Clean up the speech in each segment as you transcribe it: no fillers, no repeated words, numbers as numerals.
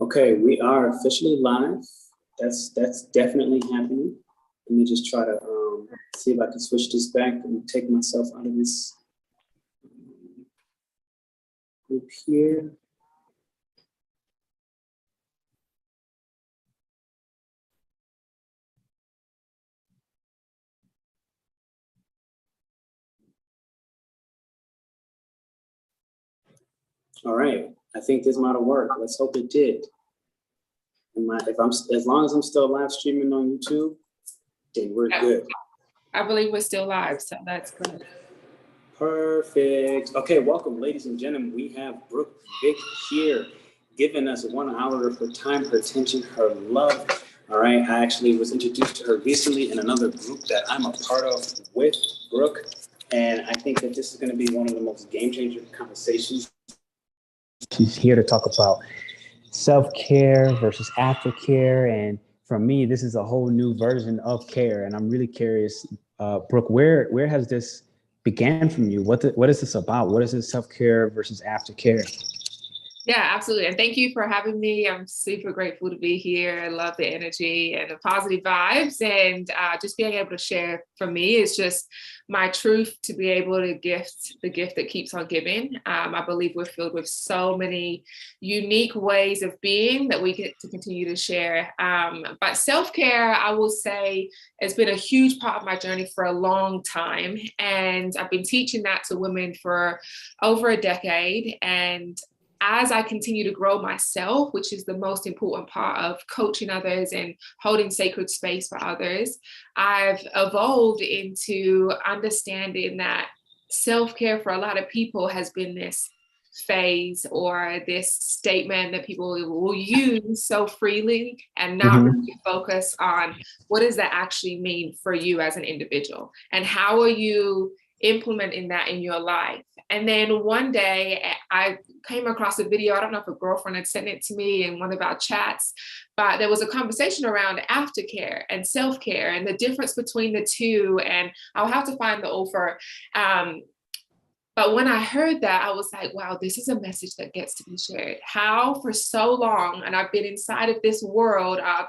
Okay, we are officially live. That's definitely happening. Let me just try to see if I can switch this back and take myself out of this group here. All right, I think this might have worked. Let's hope it did. As long as I'm still live streaming on YouTube, then we're good. I believe we're still live, so that's good. Perfect. Okay, welcome, ladies and gentlemen. We have Brooke Vick here, giving us 1 hour of her time, her attention, her love. All right, I actually was introduced to her recently in another group that I'm a part of with Brooke, and I think that this is going to be one of the most game-changer conversations. She's here to talk about self-care versus aftercare, and for me, this is a whole new version of care, and I'm really curious, Brooke, where has this began from you? What is this about? What is this self-care versus aftercare? Yeah, absolutely. And thank you for having me. I'm super grateful to be here. I love the energy and the positive vibes, and just being able to share for me is just my truth to be able to gift the gift that keeps on giving. I believe we're filled with so many unique ways of being that we get to continue to share. But self-care, I will say, has been a huge part of my journey for a long time. And I've been teaching that to women for over a decade. And as I continue to grow myself, which is the most important part of coaching others and holding sacred space for others, I've evolved into understanding that self-care for a lot of people has been this phase or this statement that people will use so freely and not really focus on what does that actually mean for you as an individual, and how are you implementing that in your life. And then one day I came across a video. I don't know if a girlfriend had sent it to me in one of our chats, but there was a conversation around aftercare and self-care and the difference between the two. And I'll have to find the author. But when I heard that, I was like, wow, this is a message that gets to be shared. How for so long, and I've been inside of this world of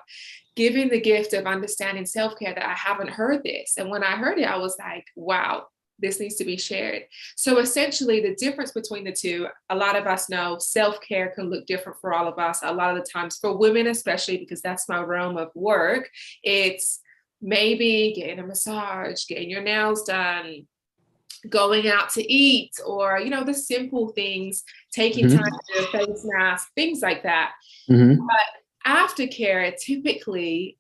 giving the gift of understanding self-care, that I haven't heard this. And when I heard it, I was like, wow, this needs to be shared. So essentially the difference between the two, a lot of us know self-care can look different for all of us. A lot of the times for women, especially because that's my realm of work, it's maybe getting a massage, getting your nails done, going out to eat, or, you know, the simple things, taking time to do a face mask, things like that. But aftercare, typically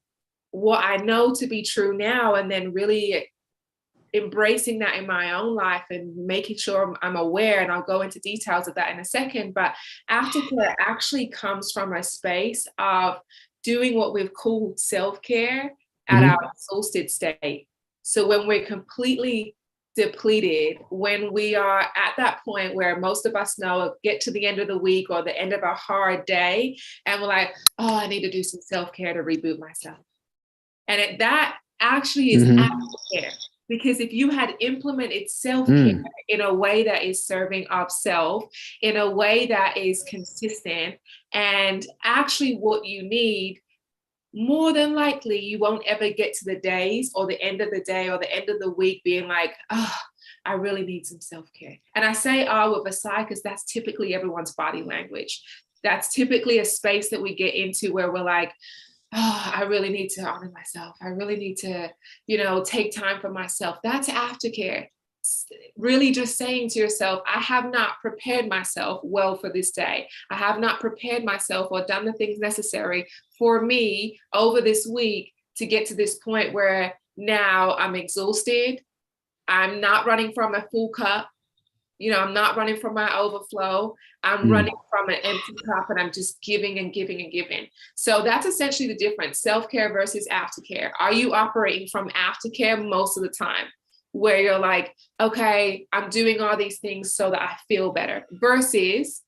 what I know to be true now, and then really embracing that in my own life and making sure I'm aware, and I'll go into details of that in a second, but aftercare actually comes from a space of doing what we've called self-care at our exhausted state. So when we're completely depleted, when we are at that point where most of us know, get to the end of the week or the end of a hard day, and we're like, oh, I need to do some self-care to reboot myself. And that actually is aftercare. Because if you had implemented self-care in a way that is serving of self, in a way that is consistent, and actually what you need, more than likely you won't ever get to the days or the end of the day or the end of the week being like, oh, I really need some self-care. And I say with a sigh because that's typically everyone's body language. That's typically a space that we get into where we're like, oh, I really need to honor myself. I really need to, you know, take time for myself. That's aftercare. Really just saying to yourself, I have not prepared myself well for this day. I have not prepared myself or done the things necessary for me over this week to get to this point where now I'm exhausted. I'm not running from a full cup. You know, I'm not running from my overflow. I'm running from an empty cup, and I'm just giving and giving and giving. So that's essentially the difference, self-care versus aftercare. Are you operating from aftercare most of the time, where you're like, okay, I'm doing all these things so that I feel better, versus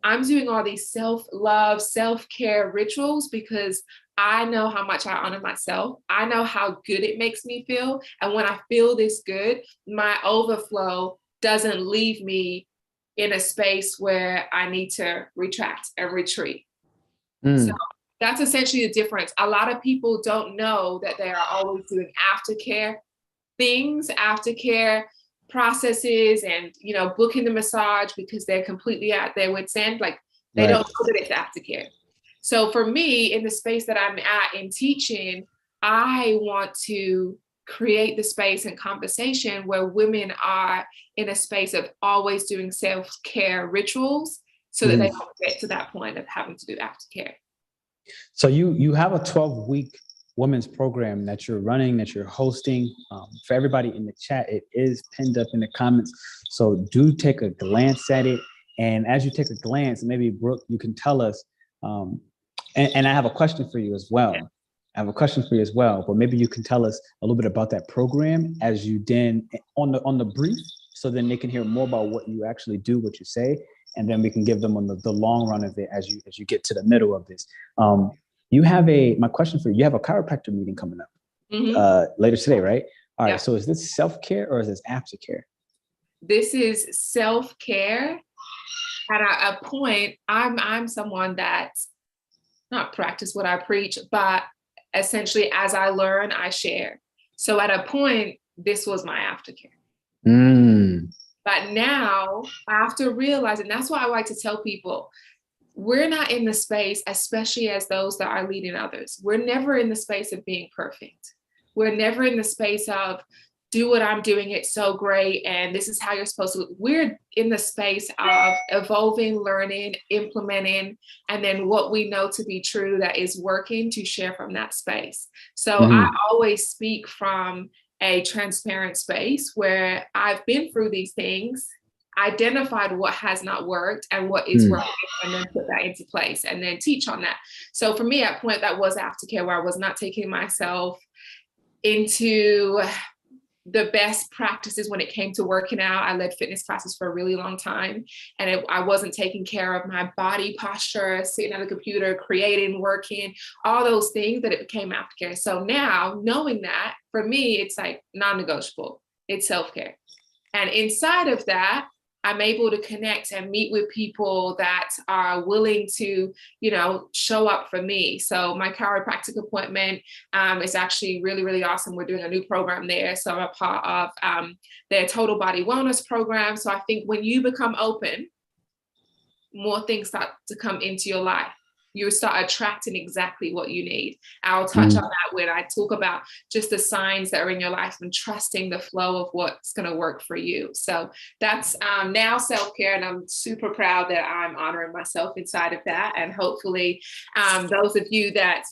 I'm doing all these self-love, self-care rituals because I know how much I honor myself. I know how good it makes me feel. And when I feel this good, my overflow doesn't leave me in a space where I need to retract and retreat. So that's essentially the difference. A lot of people don't know that they are always doing aftercare things, aftercare processes, and, you know, booking the massage because they're completely at their wit's end. Like, they don't know that it's aftercare. So for me, in the space that I'm at in teaching, I want to create the space and conversation where women are in a space of always doing self-care rituals so that they don't get to that point of having to do aftercare. So you have a 12-week women's program that you're running, that you're hosting. For everybody in the chat, it is pinned up in the comments. So do take a glance at it. And as you take a glance, maybe Brooke, you can tell us, and I have a question for you as well. But maybe you can tell us a little bit about that program as you then on the brief, so then they can hear more about what you actually do, what you say, and then we can give them on the long run of it as you get to the middle of this. My question for you, you have a chiropractor meeting coming up later today, right? All right, so is this self-care or is this aftercare? This is self-care. At a point, I'm someone that's not practice what I preach, but essentially as I learn, I share. So at a point, this was my aftercare. But now, after realizing, that's why I like to tell people, we're not in the space, especially as those that are leading others. We're never in the space of being perfect. We're never in the space of do what I'm doing, it's so great, and this is how you're supposed to. We're in the space of evolving, learning, implementing, and then what we know to be true that is working to share from that space. So I always speak from a transparent space where I've been through these things, identified what has not worked and what is working, and then put that into place and then teach on that. So for me, at point, that was aftercare, where I was not taking myself into the best practices when it came to working out. I led fitness classes for a really long time, and I wasn't taking care of my body posture, sitting at a computer, creating, working, all those things, that it became aftercare. So now, knowing that, for me, it's like non-negotiable. It's self-care. And inside of that, I'm able to connect and meet with people that are willing to, you know, show up for me. So my chiropractic appointment is actually really, really awesome. We're doing a new program there. So I'm a part of their total body wellness program. So I think when you become open, more things start to come into your life. You start attracting exactly what you need. I'll touch on that when I talk about just the signs that are in your life and trusting the flow of what's going to work for you. So that's now self-care, and I'm super proud that I'm honoring myself inside of that. And hopefully those of you that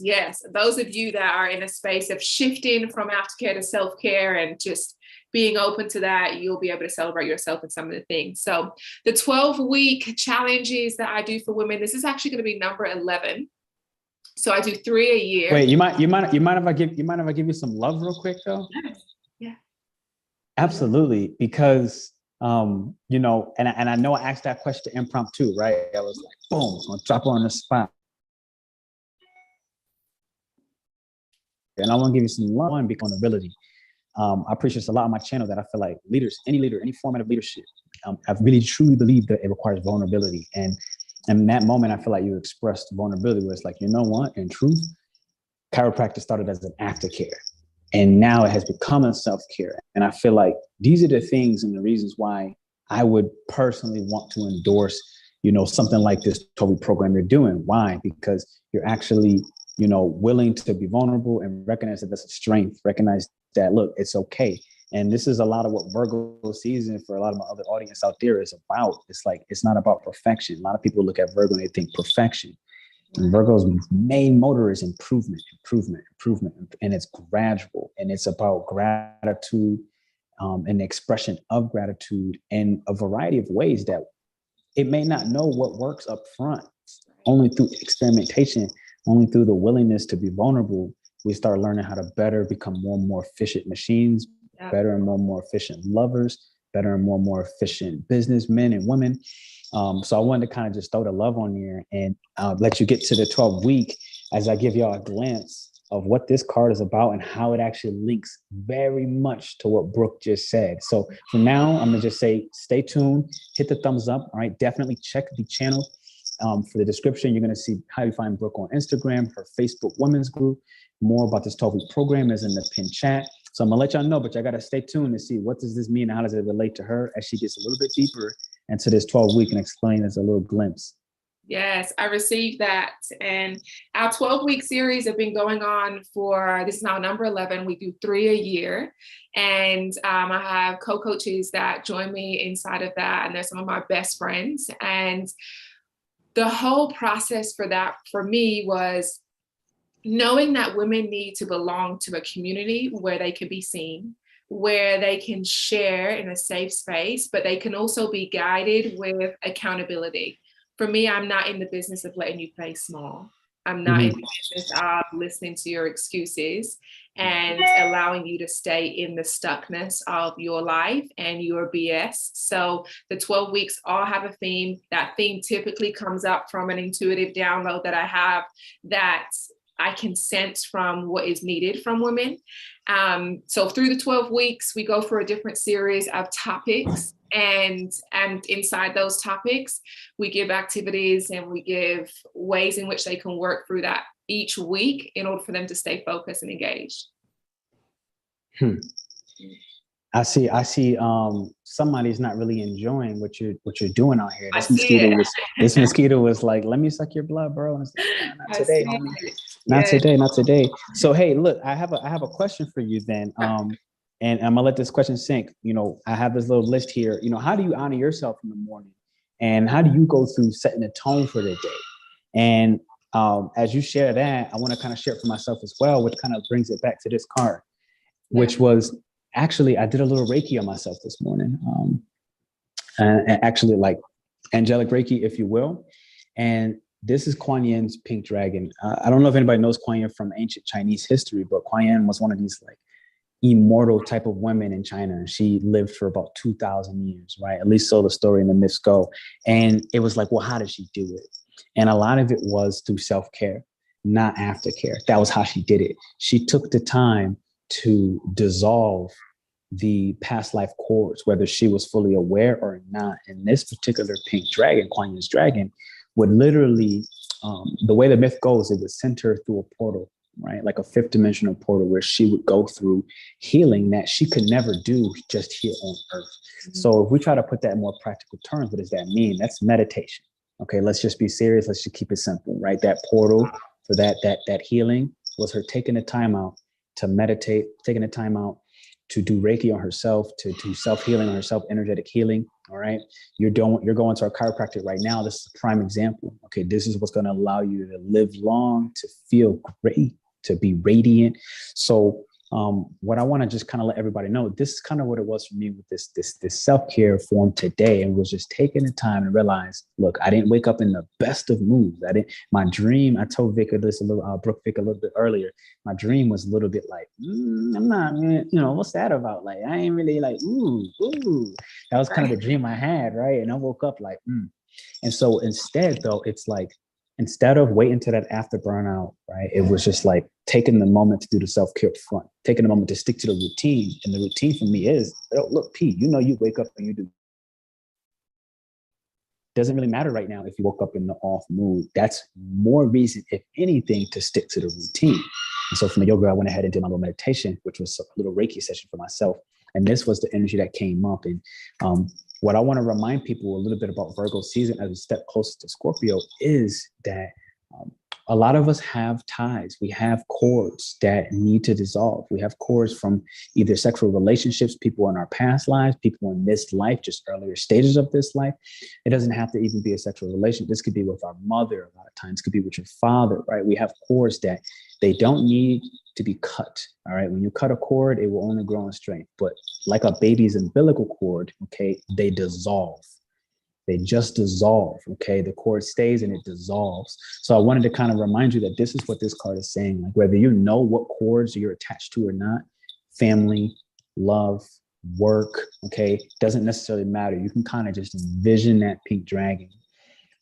are in a space of shifting from aftercare to self-care and just being open to that, you'll be able to celebrate yourself in some of the things. So the 12-week challenges that I do for women, this is actually going to be number 11. So I do 3 a year. Wait, you mind if I give you some love real quick though? Yeah. Absolutely, because you know, and I know I asked that question impromptu, right? I was like, boom, I'm gonna drop her on the spot. And I want to give you some love and vulnerability. I preach this a lot on my channel, that I feel like leaders, any format of leadership, I really truly believe that it requires vulnerability. And in that moment, I feel like you expressed vulnerability, where it's like, you know what, in truth, chiropractic started as an aftercare, and now it has become a self-care. And I feel like these are the things and the reasons why I would personally want to endorse, you know, something like this 12-week program you're doing. Why? Because you're actually, you know, willing to be vulnerable and recognize that that's a strength, recognize that, look, it's okay. And this is a lot of what Virgo season for a lot of my other audience out there is about. It's like, it's not about perfection. A lot of people look at Virgo and they think perfection. And Virgo's main motor is improvement. And it's gradual. And it's about gratitude and the expression of gratitude in a variety of ways that it may not know what works up front. Only through experimentation, only through the willingness to be vulnerable, we start learning how to better become more and more efficient machines, better and more efficient lovers, better and more efficient businessmen and women. So I wanted to kind of just throw the love on there and let you get to the 12-week as I give y'all a glance of what this card is about and how it actually links very much to what Brooke just said. So for now, I'm gonna just say, stay tuned, hit the thumbs up, all right? Definitely check the channel For the description, you're going to see how you find Brooke on Instagram, her Facebook women's group. More about this 12-week program is in the pinned chat. So I'm gonna let y'all know, but y'all gotta stay tuned to see what does this mean and how does it relate to her as she gets a little bit deeper into this 12-week and explain as a little glimpse. Yes, I received that. And our 12-week series have been going on for, this is now number 11. We do 3 a year. And I have co-coaches that join me inside of that. And they're some of my best friends. And the whole process for that, for me, was knowing that women need to belong to a community where they can be seen, where they can share in a safe space, but they can also be guided with accountability. For me, I'm not in the business of letting you play small. I'm not in the business of listening to your excuses and allowing you to stay in the stuckness of your life and your BS. So the 12 weeks all have a theme. That theme typically comes up from an intuitive download that I have that I can sense from what is needed from women. So through the 12 weeks, we go for a different series of topics. And inside those topics, we give activities and we give ways in which they can work through that each week in order for them to stay focused and engaged. I see. Somebody's not really enjoying what you're doing out here. This mosquito was like, "Let me suck your blood, bro." And it's like, not today, homie. Not today. So hey, look, I have a question for you then. And I'm gonna let this question sink. You know, I have this little list here. You know, how do you honor yourself in the morning, and how do you go through setting a tone for the day? And as you share that, I want to kind of share it for myself as well, which kind of brings it back to this card, which was. Actually, I did a little Reiki on myself this morning, and actually like angelic Reiki, if you will. And this is Kuan Yin's pink dragon. I don't know if anybody knows Kuan Yin from ancient Chinese history, but Kuan Yin was one of these like immortal type of women in China. And she lived for about 2,000 years, right? At least so the story and the myths go. And it was like, well, how did she do it? And a lot of it was through self-care, not aftercare. That was how she did it. She took the time to dissolve the past life cords, whether she was fully aware or not. And this particular pink dragon, Kuan Yin's dragon, would literally, the way the myth goes, it would send her through a portal, right? Like a 5th dimensional portal where she would go through healing that she could never do just here on Earth. So if we try to put that in more practical terms, what does that mean? That's meditation. Okay, let's just be serious. Let's just keep it simple, right? That portal for that healing was her taking the time out to meditate, taking the time out to do Reiki on herself, to do self-healing on herself, energetic healing. All right. You're going to our chiropractor right now. This is a prime example. Okay. This is what's going to allow you to live long, to feel great, to be radiant. So what I want to just kind of let everybody know, this is kind of what it was for me with this self-care form today, and was just taking the time and realize, look, I didn't wake up in the best of moods. My dream, I told Brooke Vick a little bit earlier, my dream was a little bit like, I'm not, what's that about? Like, I ain't really like, ooh. That was kind of the dream I had, right? And I woke up like, And so instead though, it's like, instead of waiting to that after burnout, right? It was just like taking the moment to do the self-care up front, taking the moment to stick to the routine. And the routine for me is, look, P, you wake up and you do. Doesn't really matter right now if you woke up in the off mood. That's more reason, if anything, to stick to the routine. And so from the yoga, I went ahead and did my little meditation, which was a little Reiki session for myself. And this was the energy that came up. And what I want to remind people a little bit about Virgo season as we step closer to Scorpio is that a lot of us have ties. We have cords that need to dissolve. We have cords from either sexual relationships, people in our past lives, people in this life, just earlier stages of this life. It doesn't have to even be a sexual relationship. This could be with our mother a lot of times. It could be with your father, right? We have cords that they don't need to be cut, all right? When you cut a cord, it will only grow in strength. But like a baby's umbilical cord, okay, they dissolve. They just dissolve, okay? The cord stays and it dissolves. So I wanted to kind of remind you that this is what this card is saying. Like whether you know what cords you're attached to or not, family, love, work, okay, doesn't necessarily matter. You can kind of just envision that pink dragon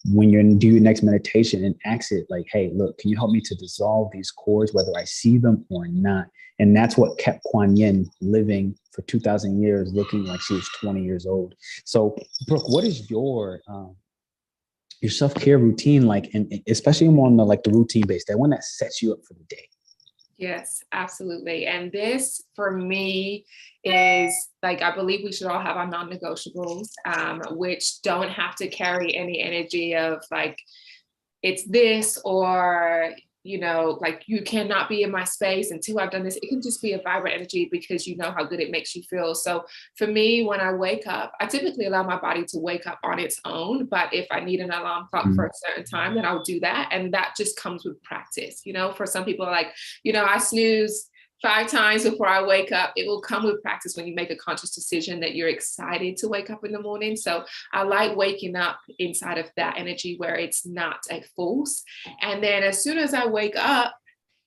when you're do your next meditation and ask it like, hey, look, can you help me to dissolve these cords, whether I see them or not? And that's what kept Kuan Yin living for 2,000 years, looking like she was 20 years old. So, Brooke, what is your your self-care routine, like, and especially on the like the routine base, that one that sets you up for the day. Yes, absolutely. And this for me is like, I believe we should all have our non-negotiables, which don't have to carry any energy of like, it's this, or, you know, like you cannot be in my space until I've done this. It can just be a vibrant energy because you know how good it makes you feel. So for me, when I wake up, I typically allow my body to wake up on its own. But if I need an alarm clock for a certain time, then I'll do that. And that just comes with practice. You know, for some people, like, you know, I snooze 5 times before I wake up. It will come with practice when you make a conscious decision that you're excited to wake up in the morning. So I like waking up inside of that energy where it's not a force. And then as soon as I wake up,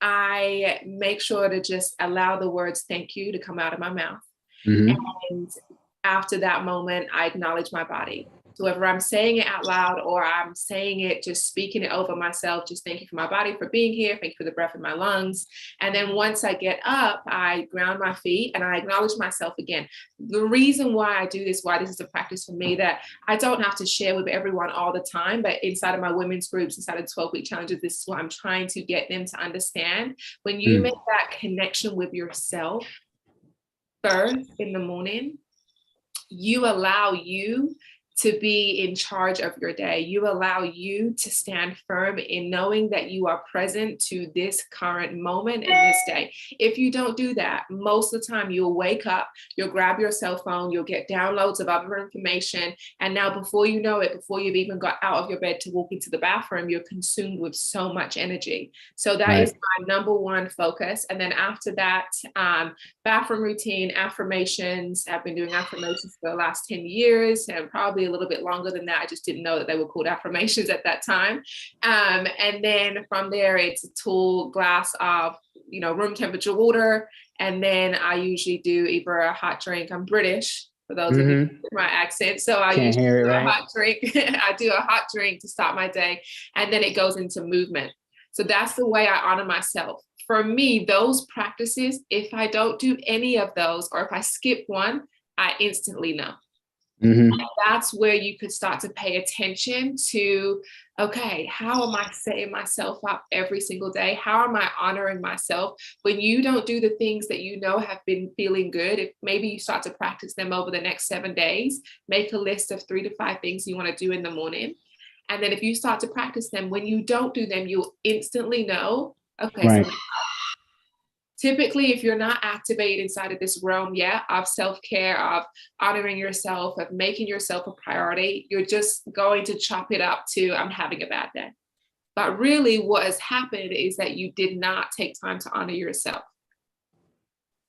I make sure to just allow the words thank you to come out of my mouth. And after that moment, I acknowledge my body. So whether I'm saying it out loud or I'm saying it, just speaking it over myself, just thank you for my body for being here. Thank you for the breath in my lungs. And then once I get up, I ground my feet and I acknowledge myself again. The reason why I do this, why this is a practice for me that I don't have to share with everyone all the time, but inside of my women's groups, inside of 12-week challenges, this is what I'm trying to get them to understand. When you make that connection with yourself first in the morning, you allow you to be in charge of your day. You allow you to stand firm in knowing that you are present to this current moment in this day. If you don't do that, most of the time you'll wake up, you'll grab your cell phone, you'll get downloads of other information. And now before you know it, before you've even got out of your bed to walk into the bathroom, you're consumed with so much energy. So that is my number one focus. And then after that, bathroom routine, affirmations. I've been doing affirmations for the last 10 years and probably a little bit longer than that. I just didn't know that they were called affirmations at that time. And then from there, it's a tall glass of, you know, room temperature water. And then I usually do either a hot drink. I'm British, for those of you with my accent. So I usually do a hot drink. I do a hot drink to start my day. And then it goes into movement. So that's the way I honor myself. For me, those practices, if I don't do any of those, or if I skip one, I instantly know. And that's where you could start to pay attention to, okay, how am I setting myself up every single day? How am I honoring myself? When you don't do the things that you know have been feeling good, if maybe you start to practice them over the next 7 days, make a list of 3 to 5 things you want to do in the morning. And then if you start to practice them, when you don't do them, you'll instantly know, okay, so typically, if you're not activated inside of this realm yet of self-care, of honoring yourself, of making yourself a priority, you're just going to chop it up to, I'm having a bad day. But really what has happened is that you did not take time to honor yourself.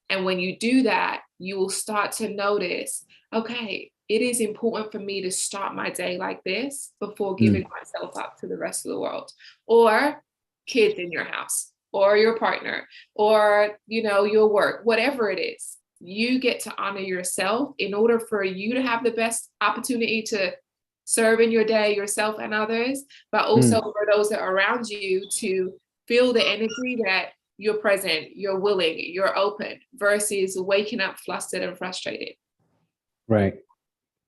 And when you do that, you will start to notice, okay, it is important for me to start my day like this before giving myself up to the rest of the world, or kids in your house, or your partner, or, you know, your work, whatever it is. You get to honor yourself in order for you to have the best opportunity to serve in your day, yourself and others, but also for those that are around you to feel the energy that you're present, you're willing, you're open, versus waking up flustered and frustrated. Right.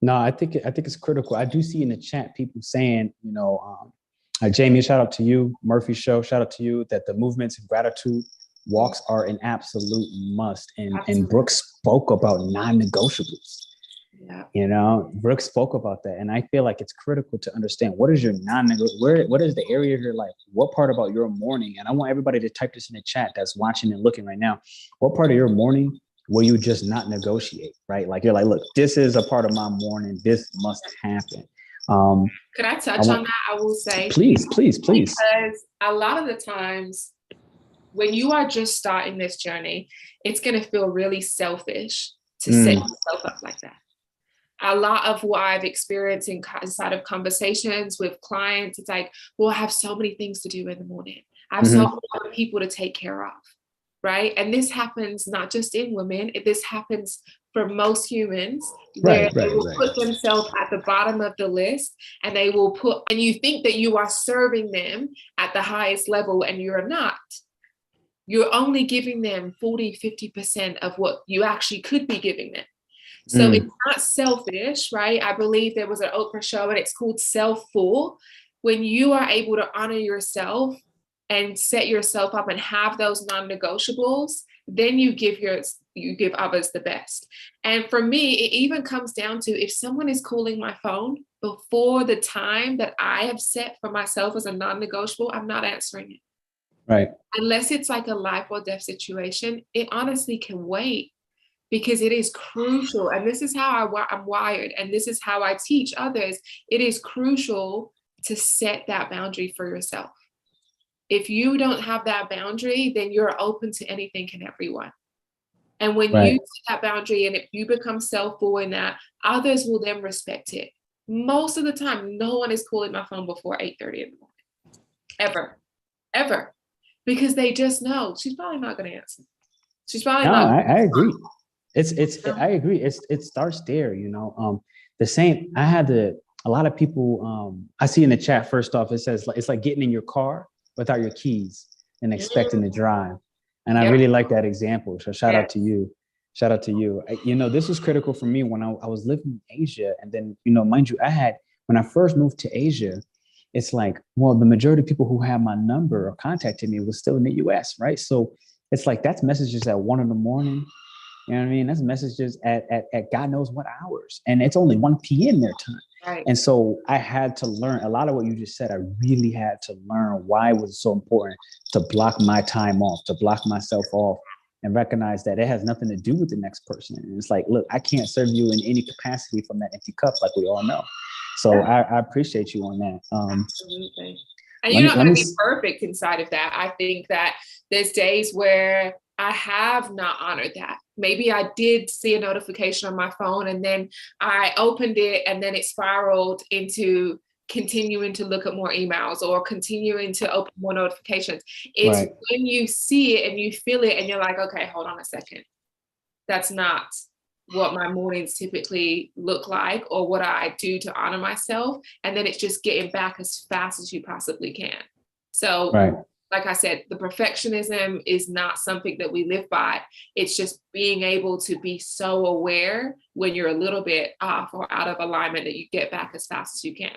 No, I think it's critical. I do see in the chat people saying, you know, Jamie, shout out to you. Murphy Show, shout out to you, that the movements of gratitude walks are an absolute must. And Brooke spoke about non-negotiables. Yeah. You know, Brooke spoke about that. And I feel like it's critical to understand, what is your non-negotiable, what is the area of your life? What part about your morning? And I want everybody to type this in the chat that's watching and looking right now. What part of your morning will you just not negotiate, right? Like, you're like, look, this is a part of my morning. This must happen. Could I touch on that? I will say, please. Because a lot of the times when you are just starting this journey, it's going to feel really selfish to set yourself up like that. A lot of what I've experienced inside of conversations with clients, it's like, well, I have so many things to do in the morning. I have so many other people to take care of, right? And this happens not just in women, this happens for most humans, where they will put themselves at the bottom of the list, and they will put, and you think that you are serving them at the highest level, and you're not. You're only giving them 40, 50% of what you actually could be giving them. So it's not selfish, right? I believe there was an Oprah show and it's called Self-Full. When you are able to honor yourself and set yourself up and have those non-negotiables, then you give others the best. And for me, it even comes down to, if someone is calling my phone before the time that I have set for myself as a non-negotiable, I'm not answering it. Right. Unless it's like a life or death situation, it honestly can wait, because it is crucial. And this is how I'm wired, and this is how I teach others. It is crucial to set that boundary for yourself. If you don't have that boundary, then you're open to anything and everyone. And when you set that boundary, and if you become self-full in that, others will then respect it. Most of the time, no one is calling my phone before 8:30 in the morning. Ever. Because they just know she's probably not going to answer. She's probably not. I agree. I agree. It starts there, you know. The same, a lot of people, I see in the chat, first off, it says, it's like getting in your car without your keys and expecting to drive. And I really like that example. So shout out to you. Shout out to you. This was critical for me when I was living in Asia. And then, mind you, when I first moved to Asia, it's like, well, the majority of people who have my number or contacted me was still in the US, right? So it's like, that's messages at 1 a.m. You know what I mean? That's messages at God knows what hours. And it's only 1 p.m. their time. Right. And so I had to learn a lot of what you just said. I really had to learn why it was so important to block my time off, to block myself off, and recognize that it has nothing to do with the next person. And it's like, look, I can't serve you in any capacity from that empty cup, like we all know. So I appreciate you on that. Absolutely. And you're not going to be perfect inside of that. I think that there's days where I have not honored that. Maybe I did see a notification on my phone, and then I opened it, and then it spiraled into continuing to look at more emails or continuing to open more notifications. It's when you see it and you feel it and you're like, okay, hold on a second. That's not what my mornings typically look like or what I do to honor myself. And then it's just getting back as fast as you possibly can. So like I said, the perfectionism is not something that we live by. It's just being able to be so aware when you're a little bit off or out of alignment that you get back as fast as you can.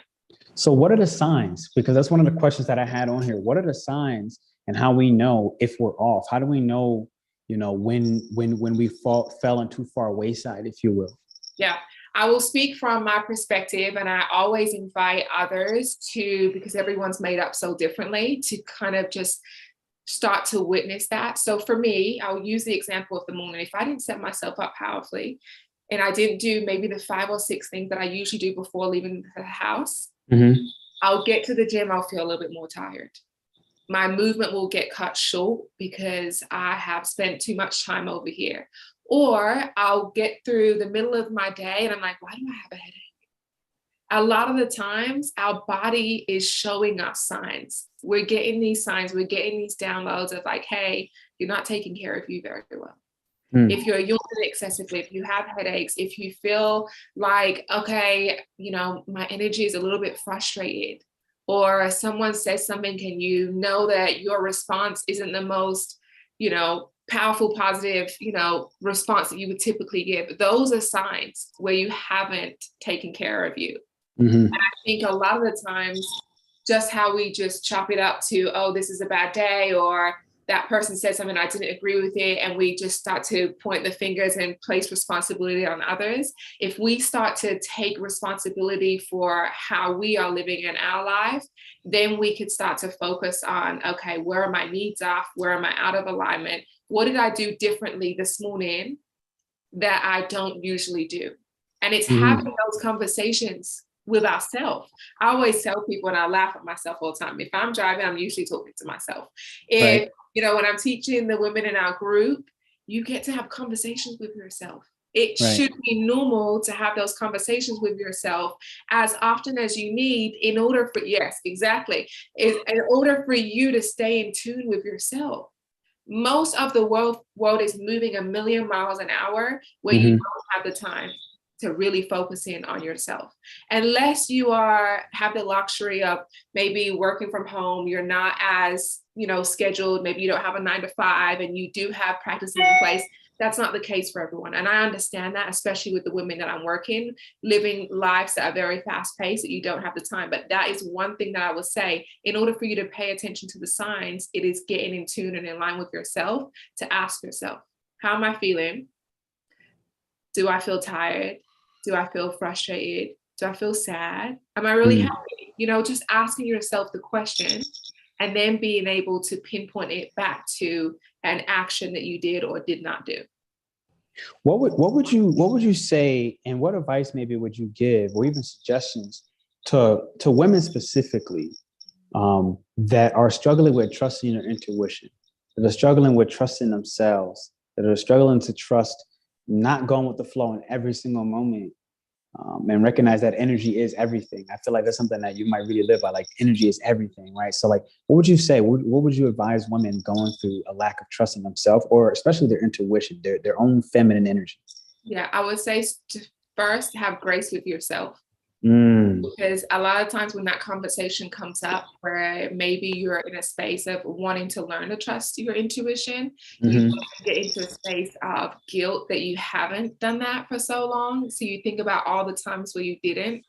So what are the signs? Because that's one of the questions that I had on here. What are the signs and how we know if we're off? How do we know, when we fell in too far wayside, if you will? Yeah, I will speak from my perspective, and I always invite others to, because everyone's made up so differently, to kind of just start to witness that. So for me, I'll use the example of the morning. If I didn't set myself up powerfully, and I didn't do maybe the 5 or 6 things that I usually do before leaving the house, I'll get to the gym, I'll feel a little bit more tired. My movement will get cut short because I have spent too much time over here. Or I'll get through the middle of my day and I'm like, why do I have a headache? A lot of the times our body is showing us signs. We're getting these signs, we're getting these downloads of like, hey, you're not taking care of you very well. If you're yawning excessively, if you have headaches, if you feel like, okay, my energy is a little bit frustrated, or someone says something and you know that your response isn't the most, powerful, positive, response that you would typically give. Those are signs where you haven't taken care of you. And I think a lot of the times, just how we just chop it up to, oh, this is a bad day, or that person said something, I didn't agree with it, and we just start to point the fingers and place responsibility on others. If we start to take responsibility for how we are living in our life, then we could start to focus on, okay, where are my needs off? Where am I out of alignment? What did I do differently this morning that I don't usually do? And it's having those conversations with ourselves. I always tell people, and I laugh at myself all the time, if I'm driving, I'm usually talking to myself. If when I'm teaching the women in our group, you get to have conversations with yourself. It should be normal to have those conversations with yourself as often as you need in order for, in order for you to stay in tune with yourself. Most of the world is moving 1,000,000 miles an hour where you don't have the time to really focus in on yourself. Unless you have the luxury of maybe working from home, you're not as, scheduled, maybe you don't have a 9 to 5 and you do have practices in place, that's not the case for everyone. And I understand that, especially with the women that I'm working, living lives that are very fast paced, that you don't have the time. But that is one thing that I would say, in order for you to pay attention to the signs, it is getting in tune and in line with yourself to ask yourself, how am I feeling? Do I feel tired? Do I feel frustrated? Do I feel sad? Am I really happy? You know, just asking yourself the question and then being able to pinpoint it back to an action that you did or did not do. What would you say, and what advice maybe would you give, or even suggestions to women specifically that are struggling with trusting their intuition, that are struggling with trusting themselves, that are struggling to trust not going with the flow in every single moment, and recognize that energy is everything? I feel like that's something that you might really live by, like energy is everything, right? So like, what would you say? What would you advise women going through a lack of trust in themselves, or especially their intuition, their own feminine energy? Yeah, I would say to first have grace with yourself. Because a lot of times when that conversation comes up where maybe you're in a space of wanting to learn to trust your intuition, you get into a space of guilt that you haven't done that for so long. So you think about all the times where you didn't,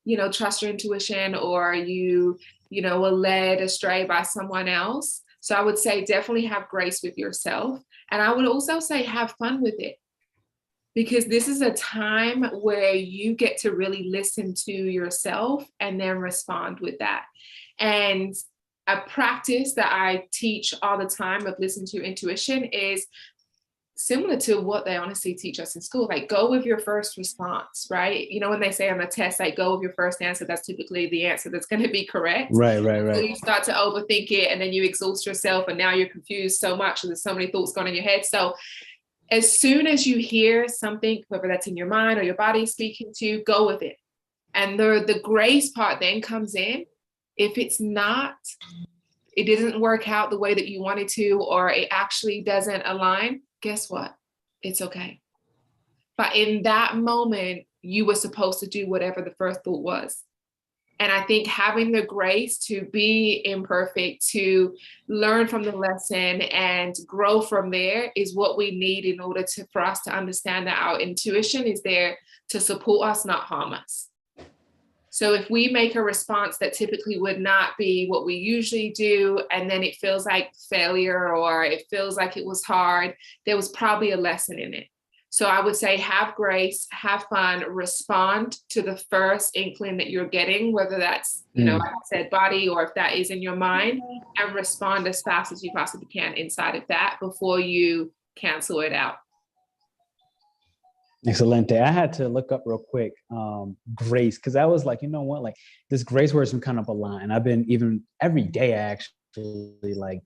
you know, trust your intuition, or you know, were led astray by someone else. So I would say definitely have grace with yourself. And I would also say have fun with it. Because this is a time where you get to really listen to yourself and then respond with that. And a practice that I teach all the time of listening to your intuition is similar to what they honestly teach us in school. Like, go with your first response, right? You know, when they say on the test, like, go with your first answer, that's typically the answer that's going to be correct. Right. So you start to overthink it, and then you exhaust yourself, and now you're confused so much, and there's so many thoughts going in your head. So as soon as you hear something, whether that's in your mind or your body speaking to you, go with it. And the grace part then comes in. If it's not, it doesn't work out the way that you wanted to, or it actually doesn't align, guess what? It's okay. But in that moment, you were supposed to do whatever the first thought was. And I think having the grace to be imperfect, to learn from the lesson and grow from there is what we need in order for us to understand that our intuition is there to support us, not harm us. So if we make a response that typically would not be what we usually do, and then it feels like failure, or it feels like it was hard, there was probably a lesson in it. So I would say have grace, have fun, respond to the first inkling that you're getting, whether that's, you know, like I said, body, or if that is in your mind, and respond as fast as you possibly can inside of that before you cancel it out. Excellent. I had to look up real quick, grace, because I was like, you know what, like this grace word is some kind of a line. I've been, even every day, I actually like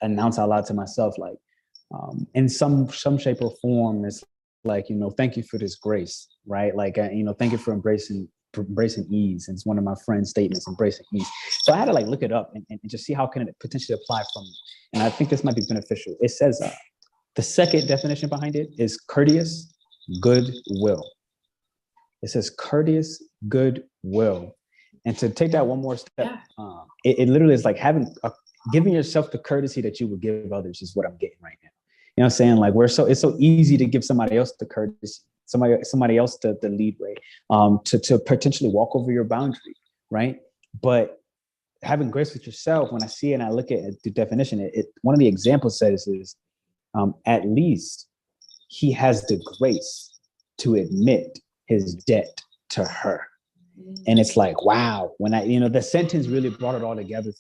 announce out loud to myself, like in some shape or form, it's like, you know, thank you for this grace, right? Like, you know, thank you for embracing ease. And it's one of my friend's statements, embracing ease. So I had to like look it up and just see how can it potentially apply from me. And I think this might be beneficial. It says the second definition behind it is courteous goodwill. It says courteous goodwill. And to take that one more step, it literally is like giving yourself the courtesy that you would give others is what I'm getting right now. You know what I'm saying? Like it's so easy to give somebody else the courtesy, somebody else the lead way, to potentially walk over your boundary, right? But having grace with yourself, when I see it and I look at the definition, one of the examples says is, at least he has the grace to admit his debt to her. And it's like, wow, when the sentence really brought it all together,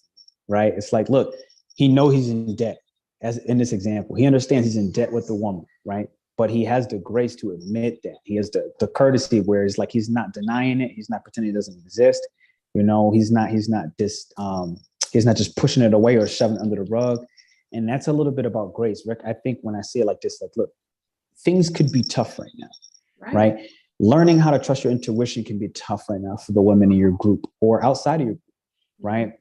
right? It's like, look, he knows he's in debt. As in this example, he understands he's in debt with the woman, right? But he has the grace to admit that. He has the courtesy where it's like he's not denying it. He's not pretending it doesn't exist. You know, he's not just pushing it away or shoving it under the rug. And that's a little bit about grace, Rick. I think when I say it like this, like, look, things could be tough right now, right? Learning how to trust your intuition can be tough right now for the women in your group or outside of your group, right?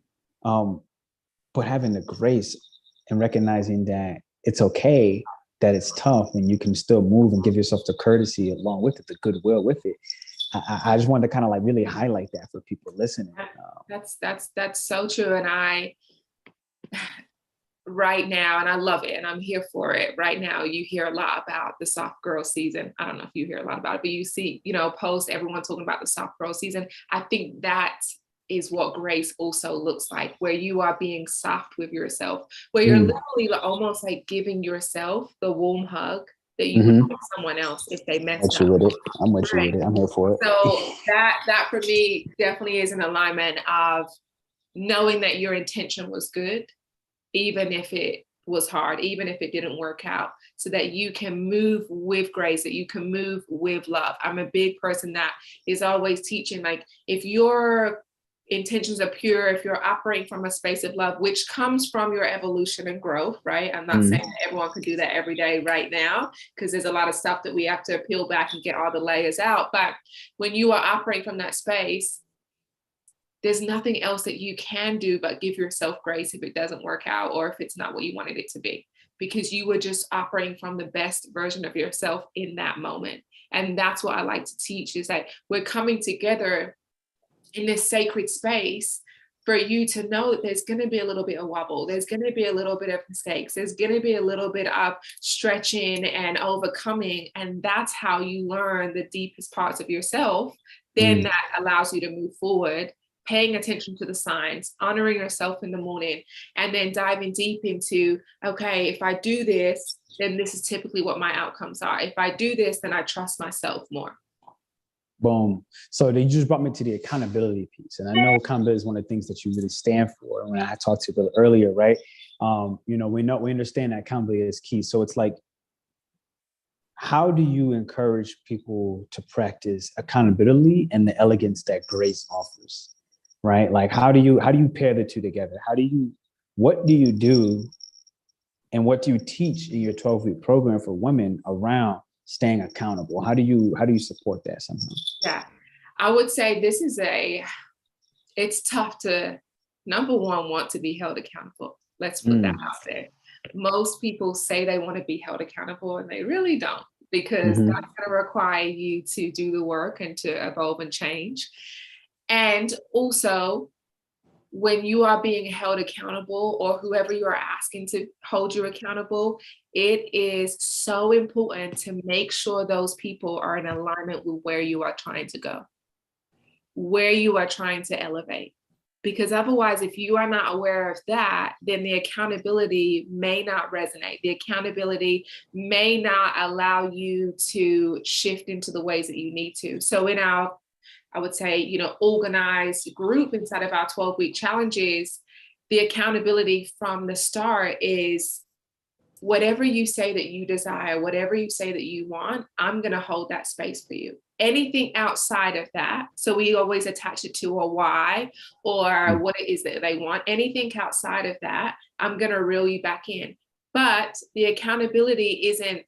But having the grace and recognizing that it's okay, that it's tough, and you can still move and give yourself the courtesy along with it, the goodwill with it. I just wanted to kind of like really highlight that for people listening. That's so true. And right now, and I love it and I'm here for it. Right now, you hear a lot about the soft girl season. I don't know if you hear a lot about it, but you see, post everyone talking about the soft girl season. I think that is what grace also looks like, where you are being soft with yourself, where you're literally almost like giving yourself the warm hug that you would give someone else if they messed up. I'm with it. I'm here for it. So that for me definitely is an alignment of knowing that your intention was good, even if it was hard, even if it didn't work out, so that you can move with grace, that you can move with love. I'm a big person that is always teaching, like, if your intentions are pure, if you're operating from a space of love, which comes from your evolution and growth, right? I'm not saying that everyone can do that every day right now, because there's a lot of stuff that we have to peel back and get all the layers out. But when you are operating from that space, there's nothing else that you can do but give yourself grace if it doesn't work out, or if it's not what you wanted it to be, because you were just operating from the best version of yourself in that moment. And that's what I like to teach, is that we're coming together in this sacred space for you to know that there's going to be a little bit of wobble. There's going to be a little bit of mistakes. There's going to be a little bit of stretching and overcoming. And that's how you learn the deepest parts of yourself. Then that allows you to move forward, paying attention to the signs, honoring yourself in the morning, and then diving deep into, okay, if I do this, then this is typically what my outcomes are. If I do this, then I trust myself more. Boom. So they just brought me to the accountability piece. And I know accountability is one of the things that you really stand for. When I talked to you earlier, right? We understand that accountability is key. So it's like, how do you encourage people to practice accountability and the elegance that grace offers? Right? Like, how do you pair the two together? What do you do and what do you teach in your 12-week program for women around staying accountable? How do you support that somehow? Yeah, I would say it's tough to, number one, want to be held accountable. Let's put that out there. Most people say they want to be held accountable and they really don't, because that's going to require you to do the work and to evolve and change. And also, when you are being held accountable, or whoever you are asking to hold you accountable, it is so important to make sure those people are in alignment with where you are trying to go, where you are trying to elevate. Because otherwise, if you are not aware of that, then the accountability may not resonate. The accountability may not allow you to shift into the ways that you need to. So in our, I would say, organized group inside of our 12-week challenges, the accountability from the start is, whatever you say that you desire, whatever you say that you want, I'm going to hold that space for you. Anything outside of that, so we always attach it to a why or what it is that they want. Anything outside of that, I'm going to reel you back in. But the accountability isn't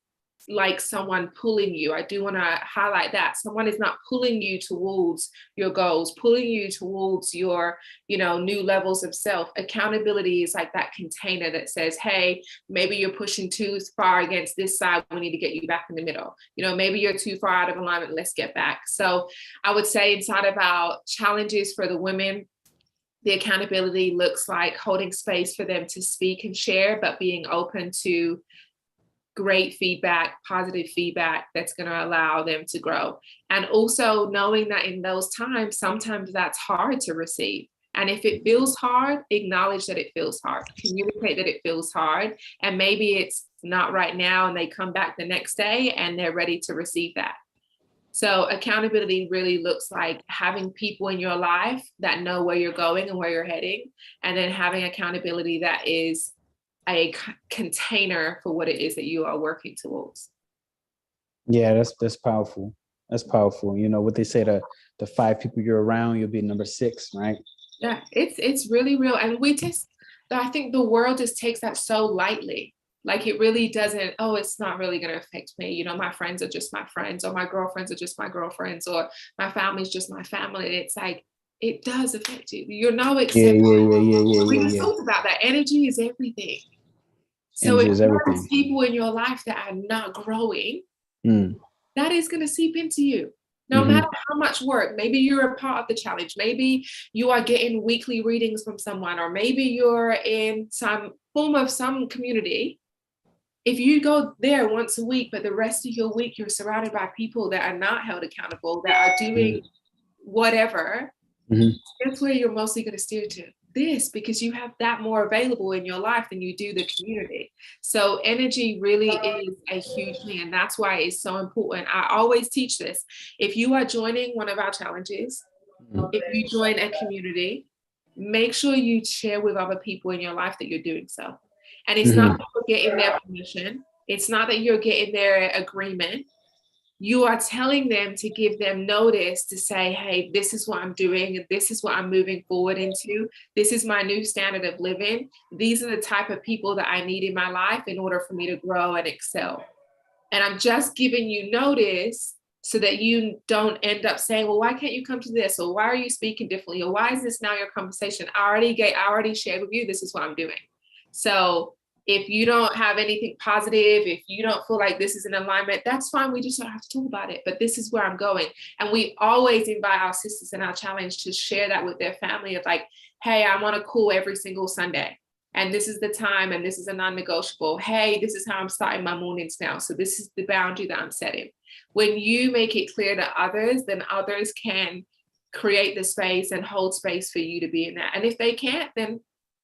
like someone pulling you. I do want to highlight that. Someone is not pulling you towards your goals, pulling you towards your, new levels of self. Accountability is like that container that says, hey, maybe you're pushing too far against this side. We need to get you back in the middle. Maybe you're too far out of alignment. Let's get back. So I would say inside of our challenges for the women, the accountability looks like holding space for them to speak and share, but being open to great feedback, positive feedback that's going to allow them to grow. And also knowing that in those times, sometimes that's hard to receive. And if it feels hard, acknowledge that it feels hard. Communicate that it feels hard. And maybe it's not right now, and they come back the next day and they're ready to receive that. So accountability really looks like having people in your life that know where you're going and where you're heading, and then having accountability that is a container for what it is that you are working towards. Yeah, that's powerful. That's powerful. What they say, the 5 people you're around, you'll be number 6, right? Yeah, it's really real. And I think the world just takes that so lightly. Like, it really doesn't, it's not really going to affect me. My friends are just my friends, or my girlfriends are just my girlfriends, or my family's just my family. And it's like, it does affect you. You're no exception. We just talked about that. Energy is everything. So if there's people in your life that are not growing, that is going to seep into you. No matter how much work, maybe you're a part of the challenge. Maybe you are getting weekly readings from someone, or maybe you're in some form of some community, if you go there once a week, but the rest of your week you're surrounded by people that are not held accountable, that are doing whatever, that's where you're mostly going to steer to this, because you have that more available in your life than you do the community. So energy really is a huge thing, and that's why it's so important. I always teach this. If you are joining one of our challenges, if you join a community, make sure you share with other people in your life that you're doing so. And it's not that you're getting their permission. It's not that you're getting their agreement. You are telling them to give them notice to say, hey, this is what I'm doing, and this is what I'm moving forward into. This is my new standard of living. These are the type of people that I need in my life in order for me to grow and excel. And I'm just giving you notice so that you don't end up saying, well, why can't you come to this? Or why are you speaking differently? Or why is this now your conversation? I already shared with you, this is what I'm doing. So if you don't have anything positive, if you don't feel like this is in alignment, that's fine. We just don't have to talk about it. But this is where I'm going. And we always invite our sisters in our challenge to share that with their family of like, hey, I'm on a call every single Sunday. And this is the time, and this is a non-negotiable. Hey, this is how I'm starting my mornings now. So this is the boundary that I'm setting. When you make it clear to others, then others can create the space and hold space for you to be in that. And if they can't, then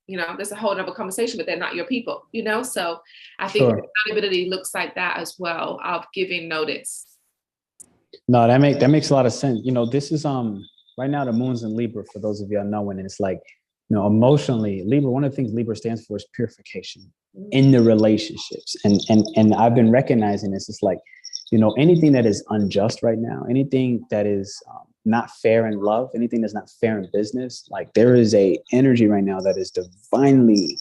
there's a whole other conversation, but they're not your people, So I think accountability looks like that as well, of giving notice. No, that makes a lot of sense. This is right now the moon's in Libra, for those of you knowing, and it's like, emotionally, Libra, one of the things Libra stands for is purification in the relationships. And I've been recognizing this. It's like, anything that is unjust right now, anything that is not fair in love, anything that's not fair in business, like there is a energy right now that is divinely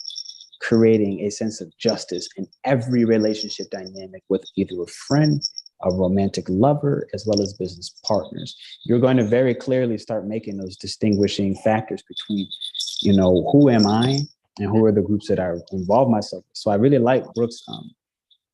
creating a sense of justice in every relationship dynamic with either a friend, a romantic lover, as well as business partners. You're going to very clearly start making those distinguishing factors between, who am I and who are the groups that I involve myself with. So I really like Brooke's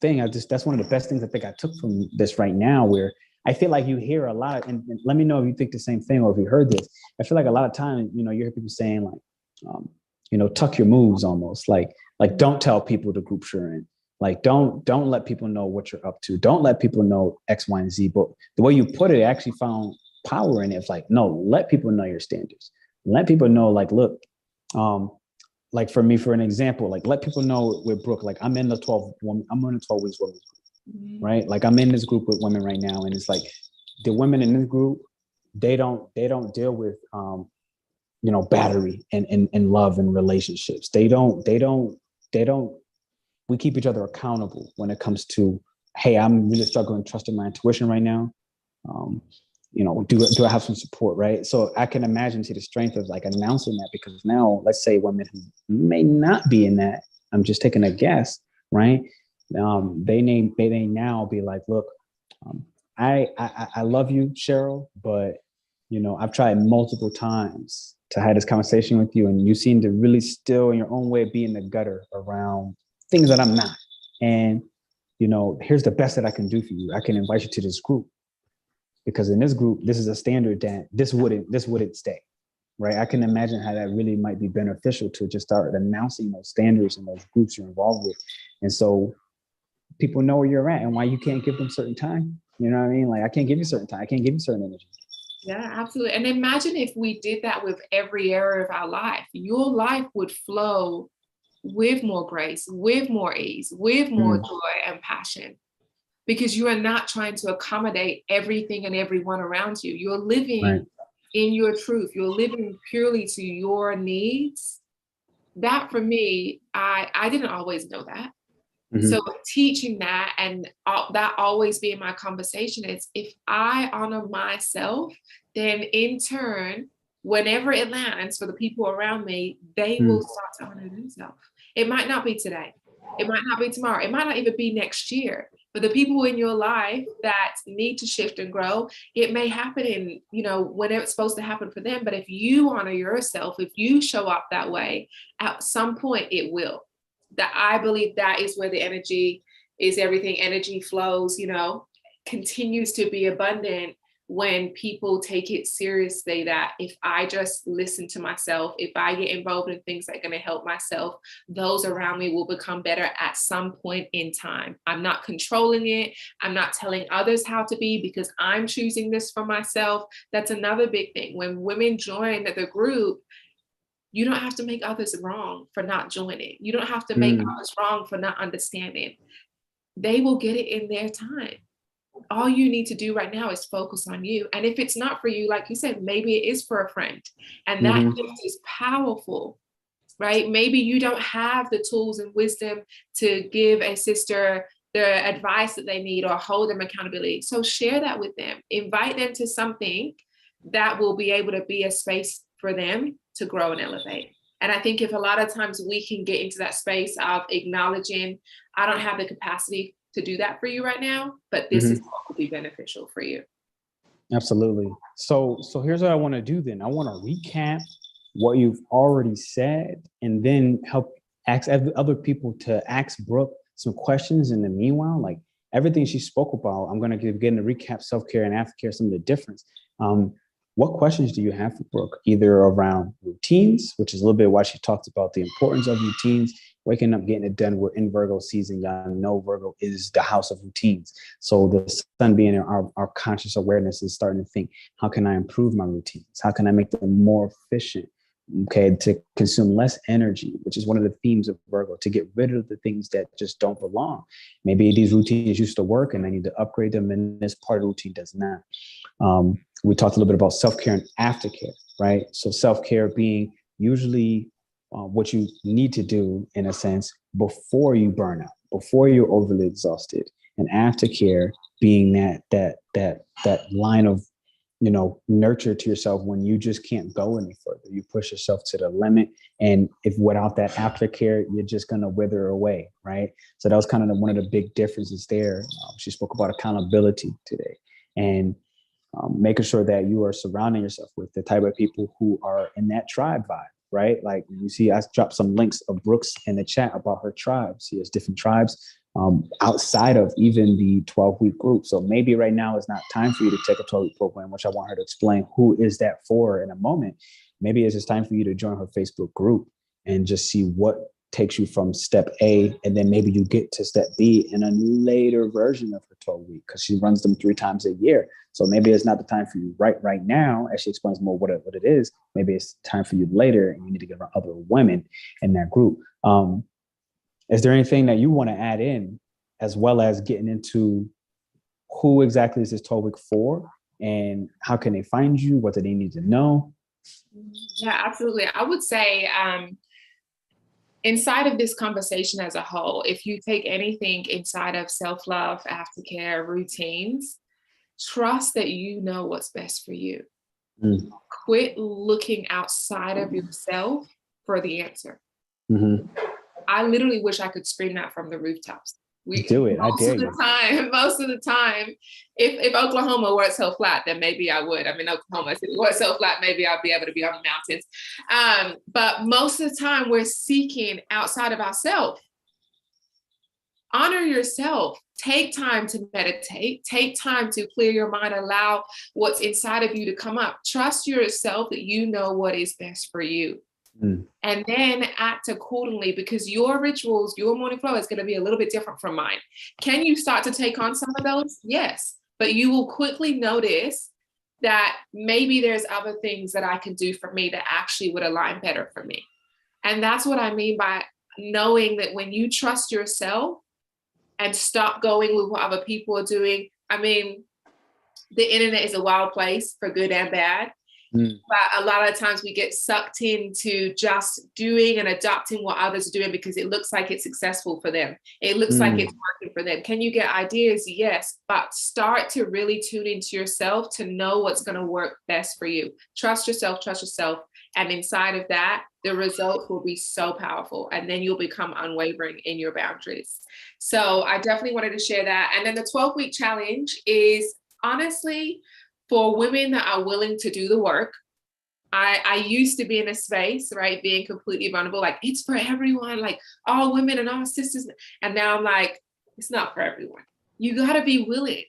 thing. That's one of the best things I think I took from this right now, where I feel like you hear a lot, and let me know if you think the same thing or if you heard this. I feel like a lot of times, you hear people saying like, tuck your moves almost, like don't tell people the groups you're in. Like, don't let people know what you're up to. Don't let people know X, Y, and Z. But the way you put it, I actually found power in it. It's like, no, let people know your standards. Let people know, like, look, like for me, for an example, like let people know with Brooke, like I'm in the 12 weeks women's group, right? Like I'm in this group with women right now. And it's like the women in this group, they don't deal with, battery and love and relationships. They don't, we keep each other accountable when it comes to, hey, I'm really struggling trusting my intuition right now. Do I have some support, right? So I can imagine the strength of like announcing that, because now let's say women who may not be in that, I'm just taking a guess, right? They may now be like, look, I love you, Cheryl, but I've tried multiple times to have this conversation with you, and you seem to really still in your own way be in the gutter around things that I'm not. And here's the best that I can do for you. I can invite you to this group, because in this group, this is a standard that this wouldn't stay, right? I can imagine how that really might be beneficial to just start announcing those standards and those groups you're involved with. And so people know where you're at and why you can't give them certain time. You know what I mean? Like I can't give you certain time. I can't give you certain energy. Yeah, absolutely. And imagine if we did that with every area of our life. Your life would flow with more grace, with more ease, with more joy and passion, because you are not trying to accommodate everything and everyone around you. You're living in your truth. You're living purely to your needs. That for me, I didn't always know that. So teaching that and that always being my conversation is, if I honor myself, then in turn, whenever it lands for the people around me, they will start to honor themselves. It might not be today. It might not be tomorrow. It might not even be next year. But the people in your life that need to shift and grow, it may happen in, when it's supposed to happen for them. But if you honor yourself, if you show up that way, at some point it will. That I believe that is where the energy is. Everything energy flows, continues to be abundant when people take it seriously, that if I just listen to myself, if I get involved in things that are going to help myself, those around me will become better at some point in time. I'm not controlling it. I'm not telling others how to be because I'm choosing this for myself. That's another big thing. When women join the group, you don't have to make others wrong for not joining. You don't have to make others wrong for not understanding. They will get it in their time. All you need to do right now is focus on you. And if it's not for you, like you said, maybe it is for a friend. And that gift is powerful, right? Maybe you don't have the tools and wisdom to give a sister the advice that they need or hold them accountability. So share that with them. Invite them to something that will be able to be a space for them to grow and elevate. And I think if a lot of times we can get into that space of acknowledging, I don't have the capacity to do that for you right now, but this is what will be beneficial for you. Absolutely. So here's what I want to do then. I want to recap what you've already said and then help ask other people to ask Brooke some questions in the meanwhile. Like everything she spoke about, I'm going to get into recap, self-care and aftercare, some of the difference. What questions do you have for Brooke? Either around routines, which is a little bit why she talked about the importance of routines, waking up, getting it done. We're in Virgo season. Y'all know Virgo is the house of routines. So the sun being in our conscious awareness is starting to think, how can I improve my routines? How can I make them more efficient? Okay, to consume less energy, which is one of the themes of Virgo, to get rid of the things that just don't belong. Maybe these routines used to work and I need to upgrade them, and this part of the routine does not. We talked a little bit about self-care and aftercare, right? So self-care being usually what you need to do in a sense before you burn out, before you're overly exhausted, and aftercare being that line of nurture to yourself when you just can't go any further. You push yourself to the limit, and if without that aftercare, you're just gonna wither away, right? So that was kind of one of the big differences there. She spoke about accountability today, and making sure that you are surrounding yourself with the type of people who are in that tribe vibe, right? Like you see, I dropped some links of Brooks in the chat about her tribes. She has different tribes outside of even the 12-week group. So maybe right now is not time for you to take a 12-week program, which I want her to explain who is that for in a moment. Maybe it's just time for you to join her Facebook group and just see what takes you from step A, and then maybe you get to step B in a later version of her 12-week, because she runs them 3 times a year. So maybe it's not the time for you right now, as she explains more what it is. Maybe it's time for you later, and you need to get around other women in that group. Is there anything that you want to add in, as well as getting into who exactly is this 12-week for, and how can they find you? What do they need to know? Yeah, absolutely. I would say inside of this conversation as a whole, if you take anything inside of self-love, aftercare, routines, trust that you know what's best for you. Quit looking outside of yourself for the answer. I literally wish I could scream that from the rooftops. Do it. I dare you. Most of the time, if Oklahoma were so flat, then maybe I would. I mean, Oklahoma, if it were so flat, maybe I'd be able to be on the mountains. But most of the time, we're seeking outside of ourselves. Honor yourself. Take time to meditate. Take time to clear your mind. Allow what's inside of you to come up. Trust yourself that you know what is best for you. And then act accordingly, because your rituals, your morning flow is going to be a little bit different from mine. Can you start to take on some of those? Yes. But you will quickly notice that maybe there's other things that I can do for me that actually would align better for me. And that's what I mean by knowing that when you trust yourself and stop going with what other people are doing. I mean, the internet is a wild place for good and bad. But a lot of times we get sucked into just doing and adopting what others are doing because it looks like it's successful for them. It looks like it's working for them. Can you get ideas? Yes. But start to really tune into yourself to know what's going to work best for you. Trust yourself. And inside of that, the results will be so powerful. And then you'll become unwavering in your boundaries. So I definitely wanted to share that. And then the 12-week challenge is honestly for women that are willing to do the work. I used to be in a space, right, being completely vulnerable, like it's for everyone, like all women and all sisters. And now I'm like, it's not for everyone. You got to be willing.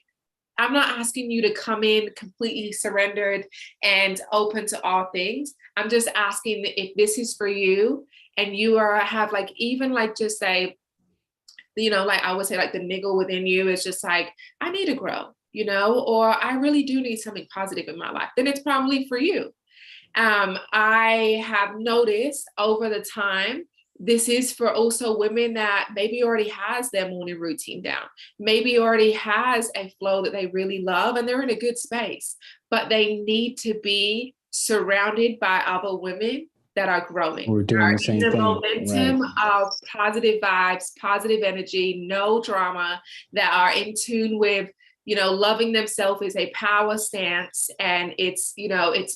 I'm not asking you to come in completely surrendered and open to all things. I'm just asking if this is for you and you have like, even like just say, like I would say like the niggle within you is just like, I need to grow, or I really do need something positive in my life, then it's probably for you. I have noticed over the time, this is for also women that maybe already has their morning routine down, maybe already has a flow that they really love and they're in a good space, but they need to be surrounded by other women that are growing. We're doing the same thing. Momentum of positive vibes, positive energy, no drama, that are in tune with, loving themselves is a power stance, and it's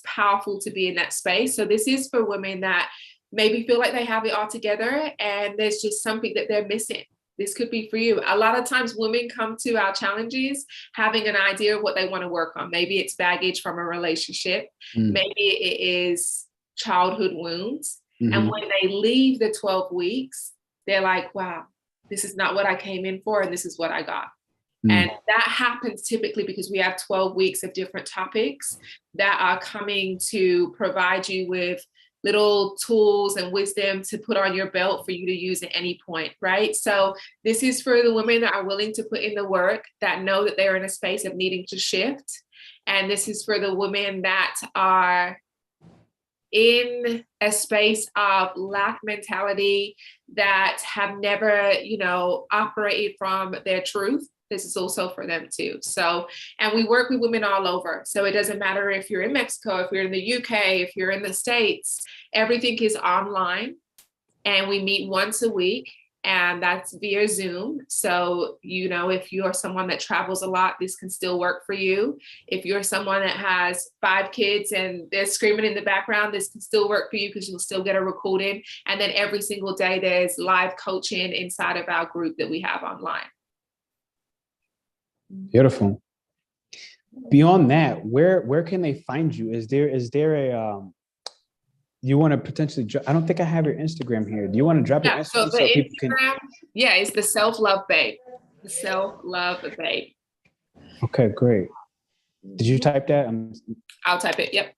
powerful to be in that space. So this is for women that maybe feel like they have it all together and there's just something that they're missing. This could be for you. A lot of times women come to our challenges having an idea of what they want to work on. Maybe it's baggage from a relationship. Maybe it is childhood wounds. And when they leave the 12 weeks, they're like, wow, this is not what I came in for, and this is what I got. And that happens typically because we have 12 weeks of different topics that are coming to provide you with little tools and wisdom to put on your belt for you to use at any point, right? So this is for the women that are willing to put in the work, that know that they're in a space of needing to shift. And this is for the women that are in a space of lack mentality, that have never, operated from their truth. This is also for them too. So, and we work with women all over. So it doesn't matter if you're in Mexico, if you're in the UK, if you're in the States, everything is online, and we meet once a week, and that's via Zoom. So, if you're someone that travels a lot, this can still work for you. If you're someone that has 5 kids and they're screaming in the background, this can still work for you because you'll still get a recording. And then every single day there's live coaching inside of our group that we have online. Beautiful. Beyond that, where can they find you? Is there a you want to potentially I don't think I have your Instagram here. Do you want to drop your Instagram so people can? Yeah, it's the Self-Love Babe. The Self-Love Babe. Okay, great. Did you type that? I'll type it. Yep.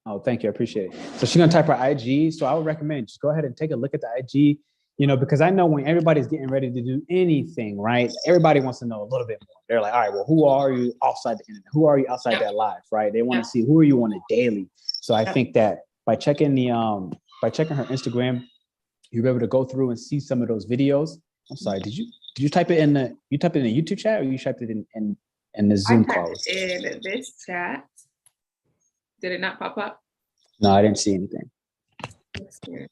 Oh, thank you. I appreciate it. So she's gonna type her IG. So I would recommend just go ahead and take a look at the IG. Because I know when everybody's getting ready to do anything, right? Everybody wants to know a little bit more. They're like, all right, well, who are you outside the internet? Who are you outside that live, right? They want to see who are you on a daily. So I think that by checking her Instagram, you'll be able to go through and see some of those videos. I'm sorry, did you type it in the YouTube chat, or you typed it in the Zoom call? In this chat. Did it not pop up? No, I didn't see anything. That's weird.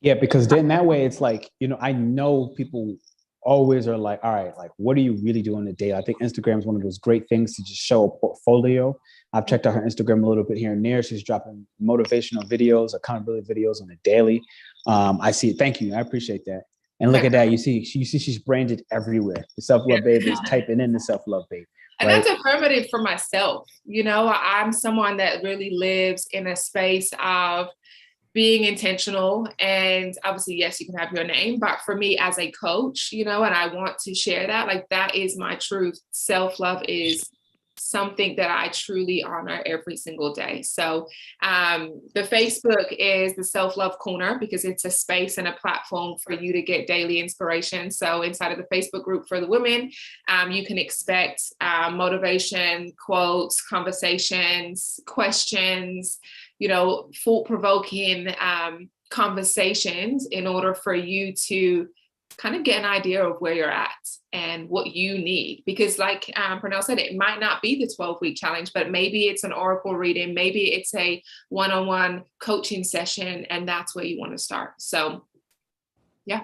Yeah, because then that way it's like, I know people always are like, all right, like, what are you really doing today? I think Instagram is one of those great things to just show a portfolio. I've checked out her Instagram a little bit here and there. She's dropping motivational videos, accountability videos on a daily. I see it. Thank you. I appreciate that. And look at that. You see she's branded everywhere. The Self-Love Babe is typing in the Self-Love Babe. And right? That's affirmative for myself. I'm someone that really lives in a space of being intentional. And obviously, yes, you can have your name, but for me as a coach, and I want to share that, like, that is my truth. Self-love is something that I truly honor every single day. So the Facebook is the Self-Love Corner, because it's a space and a platform for you to get daily inspiration. So inside of the Facebook group for the women, you can expect motivation, quotes, conversations, questions, thought-provoking conversations in order for you to kind of get an idea of where you're at and what you need. Because like Pernell said, it might not be the 12-week challenge, but maybe it's an oracle reading, maybe it's a one-on-one coaching session, and that's where you want to start. So, yeah.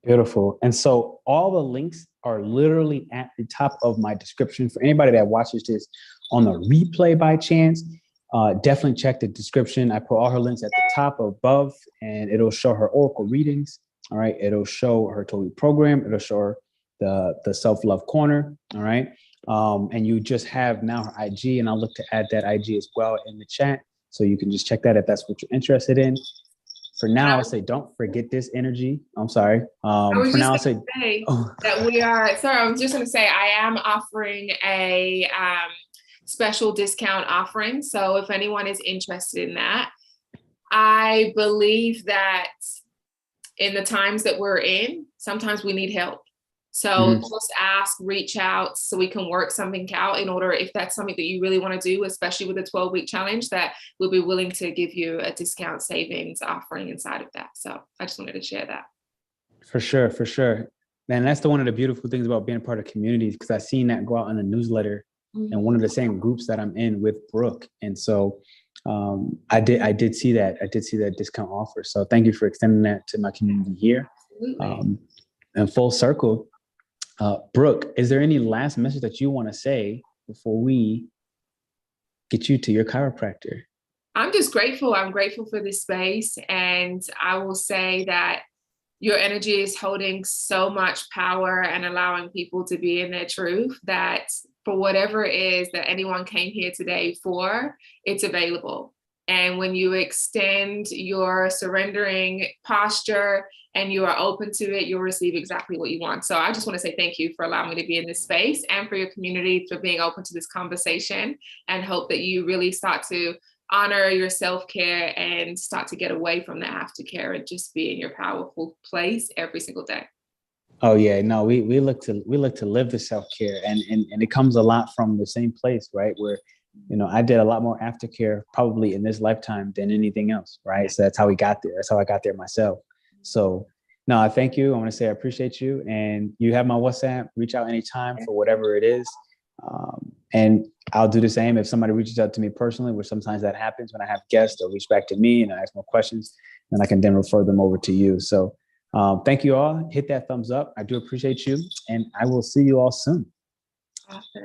Beautiful. And so all the links are literally at the top of my description. For anybody that watches this on the replay by chance, definitely check the description. I put all her links at the top above, and it'll show her oracle readings. All right. It'll show her total program. It'll show her the Self-Love Corner. All right. And you just have now her IG, and I'll look to add that IG as well in the chat. So you can just check that if that's what you're interested in. for now, I'll say, don't forget this energy. I'm sorry. For now, I'll say that we are, sorry, I was just going to say, I am offering a special discount offering. So if anyone is interested in that, I believe that in the times that we're in, sometimes we need help. So just ask, reach out so we can work something out in order, if that's something that you really want to do, especially with a 12-week challenge, that we'll be willing to give you a discount savings offering inside of that. So I just wanted to share that. For sure, for sure. And that's one of the beautiful things about being a part of communities, because I've seen that go out in the newsletter and one of the same groups that I'm in with Brooke. And so I did see that. I did see that discount offer. So thank you for extending that to my community here. And full circle, Brooke, is there any last message that you want to say before we get you to your chiropractor? I'm just grateful. I'm grateful for this space. And I will say that your energy is holding so much power and allowing people to be in their truth, that for whatever it is that anyone came here today for, it's available. And when you extend your surrendering posture and you are open to it, you'll receive exactly what you want. So I just want to say thank you for allowing me to be in this space, and for your community for being open to this conversation, and hope that you really start to honor your self-care and start to get away from the aftercare and just be in your powerful place every single day. Oh yeah, no, we look to live the self-care, and it comes a lot from the same place, right? Where, you know, I did a lot more aftercare probably in this lifetime than anything else, right? So that's how we got there. That's how I got there myself. So no, I thank you. I want to say I appreciate you, and you have my WhatsApp. Reach out anytime for whatever it is. And I'll do the same if somebody reaches out to me personally, which sometimes that happens when I have guests, or reach back to me and I ask more questions, and I can then refer them over to you. So thank you all. Hit that thumbs up. I do appreciate you, and I will see you all soon. Awesome.